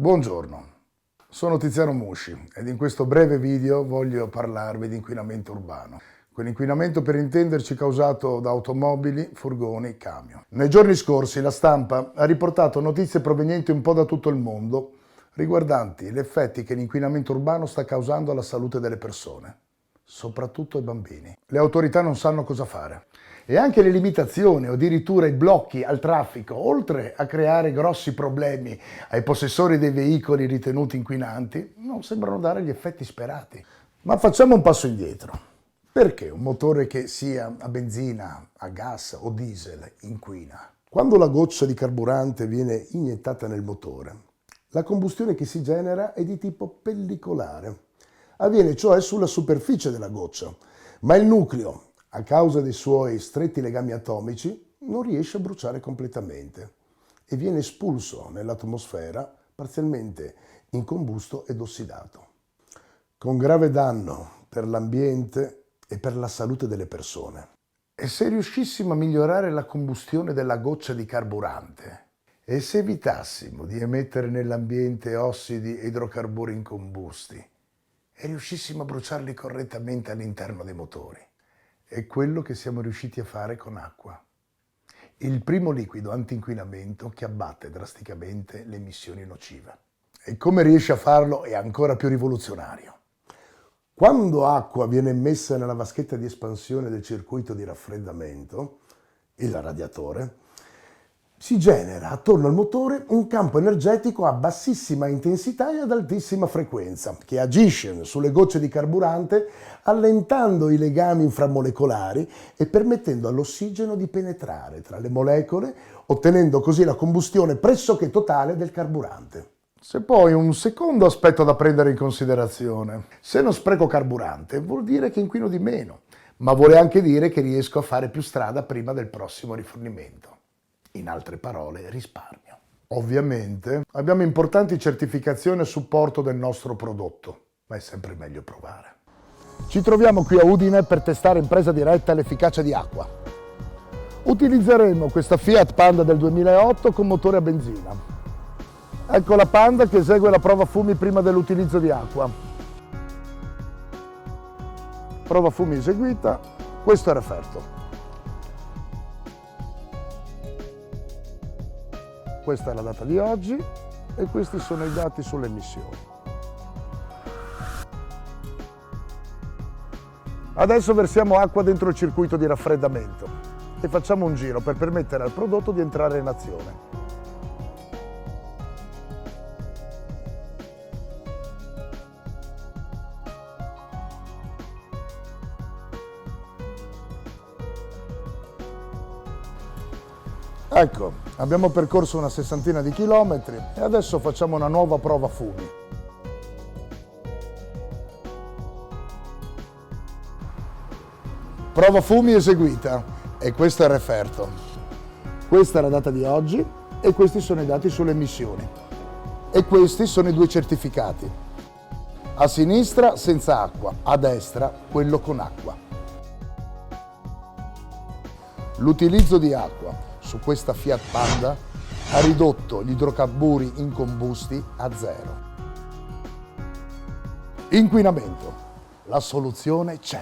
Buongiorno, sono Tiziano Musci ed in questo breve video voglio parlarvi di inquinamento urbano. Quell'inquinamento, per intenderci, causato da automobili, furgoni, camion. Nei giorni scorsi la stampa ha riportato notizie provenienti un po' da tutto il mondo riguardanti gli effetti che l'inquinamento urbano sta causando alla salute delle persone, soprattutto ai bambini. Le autorità non sanno cosa fare. E anche le limitazioni o addirittura i blocchi al traffico, oltre a creare grossi problemi ai possessori dei veicoli ritenuti inquinanti, non sembrano dare gli effetti sperati. Ma facciamo un passo indietro. Perché un motore che sia a benzina, a gas o diesel inquina? Quando la goccia di carburante viene iniettata nel motore, la combustione che si genera è di tipo pellicolare. Avviene cioè sulla superficie della goccia, ma il nucleo, a causa dei suoi stretti legami atomici, non riesce a bruciare completamente e viene espulso nell'atmosfera parzialmente incombusto ed ossidato, con grave danno per l'ambiente e per la salute delle persone. E se riuscissimo a migliorare la combustione della goccia di carburante e se evitassimo di emettere nell'ambiente ossidi e idrocarburi incombusti e riuscissimo a bruciarli correttamente all'interno dei motori, è quello che siamo riusciti a fare con acqua. Il primo liquido anti-inquinamento che abbatte drasticamente le emissioni nocive. E come riesce a farlo è ancora più rivoluzionario. Quando acqua viene messa nella vaschetta di espansione del circuito di raffreddamento, il radiatore, si genera attorno al motore un campo energetico a bassissima intensità e ad altissima frequenza, che agisce sulle gocce di carburante allentando i legami inframolecolari e permettendo all'ossigeno di penetrare tra le molecole, ottenendo così la combustione pressoché totale del carburante. C'è poi un secondo aspetto da prendere in considerazione. Se non spreco carburante vuol dire che inquino di meno, ma vuole anche dire che riesco a fare più strada prima del prossimo rifornimento. In altre parole, risparmio. Ovviamente abbiamo importanti certificazioni a supporto del nostro prodotto, ma è sempre meglio provare. Ci troviamo qui a Udine per testare in presa diretta l'efficacia di acqua. Utilizzeremo questa Fiat Panda del 2008 con motore a benzina. Ecco la Panda che esegue la prova fumi prima dell'utilizzo di acqua. Prova fumi eseguita, questo è il referto. Questa è la data di oggi e questi sono i dati sulle emissioni. Adesso versiamo acqua dentro il circuito di raffreddamento e facciamo un giro per permettere al prodotto di entrare in azione. Ecco, abbiamo percorso una sessantina di chilometri e adesso facciamo una nuova prova fumi. Prova fumi eseguita e questo è il referto. Questa è la data di oggi e questi sono i dati sulle emissioni. E questi sono i due certificati. A sinistra senza acqua, a destra quello con acqua. L'utilizzo di acqua su questa Fiat Panda ha ridotto gli idrocarburi incombusti a zero. Inquinamento. La soluzione c'è.